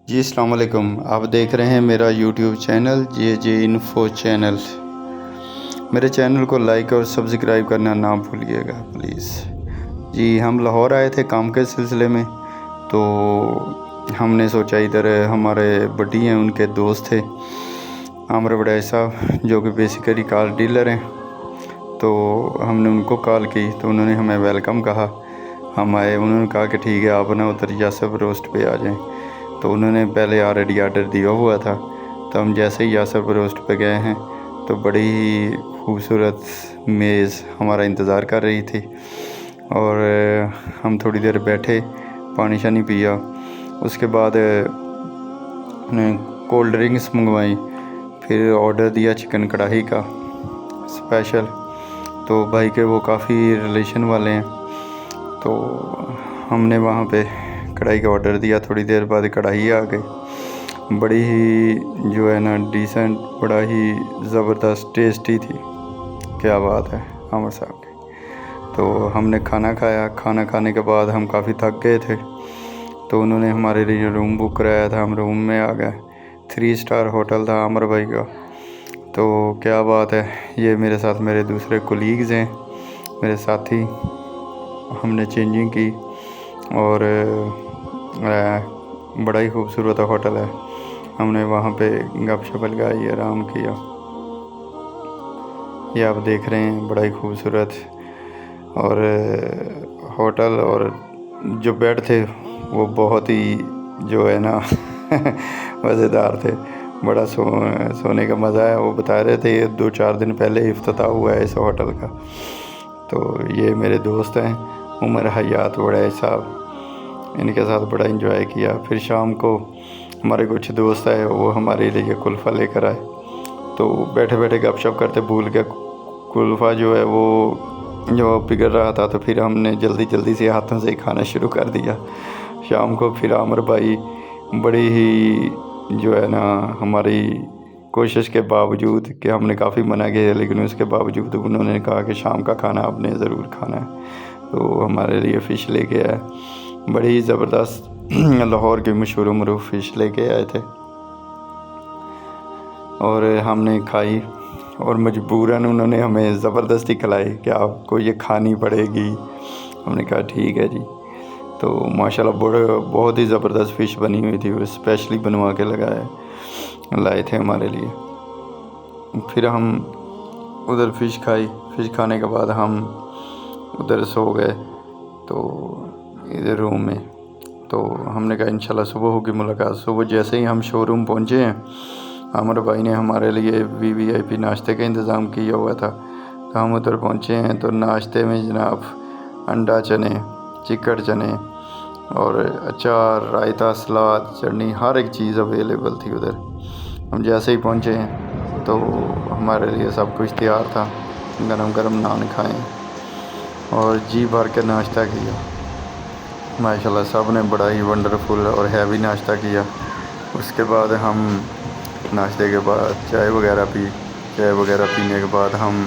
जी अस्सलाम वालेकुम। आप देख रहे हैं मेरा यूट्यूब चैनल जे इन्फो चैनल। मेरे चैनल को लाइक और सब्सक्राइब करना ना भूलिएगा प्लीज़। जी हम लाहौर आए थे काम के सिलसिले में, तो हमने सोचा इधर हमारे बड्डी हैं, उनके दोस्त थे आमर वड़ैच साहब, जो कि बेसिकली कार डीलर हैं। तो हमने उनको कॉल की तो उन्होंने हमें वेलकम कहा। हम आए, उन्होंने कहा कि ठीक है आप ना उधर यासर रोस्ट पे आ जाएं। तो उन्होंने पहले ऑलरेडी आर्डर दिया हुआ था। तो हम जैसे ही यासर रोस्ट पे गए हैं तो बड़ी ही खूबसूरत मेज़ हमारा इंतज़ार कर रही थी। और हम थोड़ी देर बैठे, पानी शानी पिया। उसके बाद कोल्ड ड्रिंक्स मंगवाई, फिर ऑर्डर दिया चिकन कढ़ाई का स्पेशल। तो भाई के वो काफ़ी रिलेशन वाले हैं, तो हमने वहाँ पे कढ़ाई का ऑर्डर दिया। थोड़ी देर बाद कढ़ाई आ गई, बड़ी ही जो है ना डिसेंट, बड़ा ही ज़बरदस्त टेस्टी थी। क्या बात है आमर साहब की। तो हमने खाना खाया। खाना खाने के बाद हम काफ़ी थक गए थे, तो उन्होंने हमारे लिए रूम बुक कराया था। हम रूम में आ गए। 3 स्टार होटल था आमर भाई का। तो क्या बात है, ये मेरे साथ मेरे दूसरे कोलीग्स हैं, मेरे साथी। हमने चेंजिंग की और बड़ा ही खूबसूरत होटल है। हमने वहाँ पे गपशप लगाई, आराम किया। ये आप देख रहे हैं, बड़ा ही खूबसूरत और होटल। और जो बेड थे वो बहुत ही जो है ना मज़ेदार थे। बड़ा सोने का मज़ा है। वो बता रहे थे ये 2-4 दिन पहले इफ्तिताह हुआ है इस होटल का। तो ये मेरे दोस्त हैं उमर हयात वड़ैच साहब, इनके साथ बड़ा इंजॉय किया। फिर शाम को हमारे कुछ दोस्त आए, वो हमारे लिए कुल्फ़ा लेकर आए। तो बैठे बैठे गपशप करते भूल के कुल्फ़ा जो है वो जो पिघल रहा था, तो फिर हमने जल्दी जल्दी से हाथों से ही खाना शुरू कर दिया। शाम को फिर आमर भाई बड़ी ही जो है ना हमारी कोशिश के बावजूद कि हमने काफ़ी मना किया, लेकिन उसके बावजूद उन्होंने कहा कि शाम का खाना आपने ज़रूर खाना है। तो हमारे लिए फ़िश लेके आए, बड़ी ही ज़बरदस्त लाहौर की मशहूर मरूफ फ़िश लेके आए थे। और हमने खाई और मजबूरन उन्होंने हमें ज़बरदस्ती खिलाई कि आपको ये खानी पड़ेगी। हमने कहा ठीक है जी। तो माशाल्लाह बहुत ही ज़बरदस्त फ़िश बनी हुई थी, वो स्पेशली बनवा के लाए थे हमारे लिए। फिर हम उधर फ़िश खाई। फ़िश खाने के बाद हम उधर सो गए तो इधर रूम में। तो हमने कहा इंशाल्लाह सुबह होगी मुलाकात। सुबह जैसे ही हम शोरूम पहुँचे हैं, आमर भाई ने हमारे लिए VIP नाश्ते का इंतज़ाम किया हुआ था। तो हम उधर पहुँचे हैं तो नाश्ते में जनाब अंडा चने, चिकन चने और अचार, रायता, सलाद, चटनी, हर एक चीज़ अवेलेबल थी उधर। हम जैसे ही पहुँचे हैं तो हमारे लिए सब कुछ तैयार था। गरम गरम नान खाएँ और जी भर के नाश्ता किया। माशाल्लाह सब ने बड़ा ही वंडरफुल और हैवी नाश्ता किया। उसके बाद हम नाश्ते के बाद चाय वगैरह पीने के बाद हम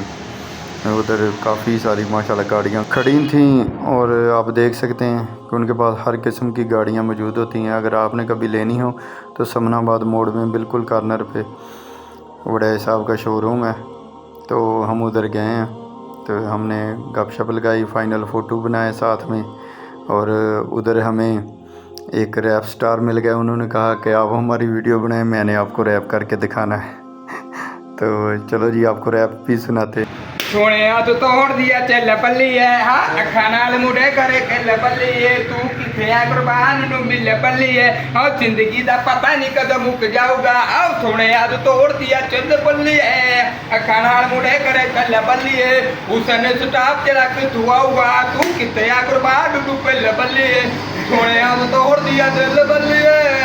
उधर काफ़ी सारी माशाल्लाह गाड़ियाँ खड़ी थीं। और आप देख सकते हैं कि उनके पास हर किस्म की गाड़ियाँ मौजूद होती हैं। अगर आपने कभी लेनी हो तो समनाबाद मोड़ में बिल्कुल कॉर्नर पे वड़ैच साहब का शोरूम है। तो हम उधर गए हैं, तो हमने गपशप लगाई, फ़ाइनल फ़ोटो बनाए साथ में। और उधर हमें एक रैप स्टार मिल गया। उन्होंने कहा कि आप हमारी वीडियो बनाएं, मैंने आपको रैप करके दिखाना है। तो चलो जी आपको रैप भी सुनाते। सोने तो तोड़ दिया चल पल्ली है, हाँ खाना मुड़े करे खेल पल्ली है, तू किथे कुर्बान नु मिल पल्ली है। और जिंदगी दा पता नहीं कद मुक जाऊगा। और सोने तो तोड़ दिया चल पल्ली है, खाना मुड़े करे खेल पल्ली है, उसने स्टाफ तेरा तू आऊगा, तू किथे कुर्बान नु मिल पल्ली है। सोने तो तोड़ दिया चल पल्ली है।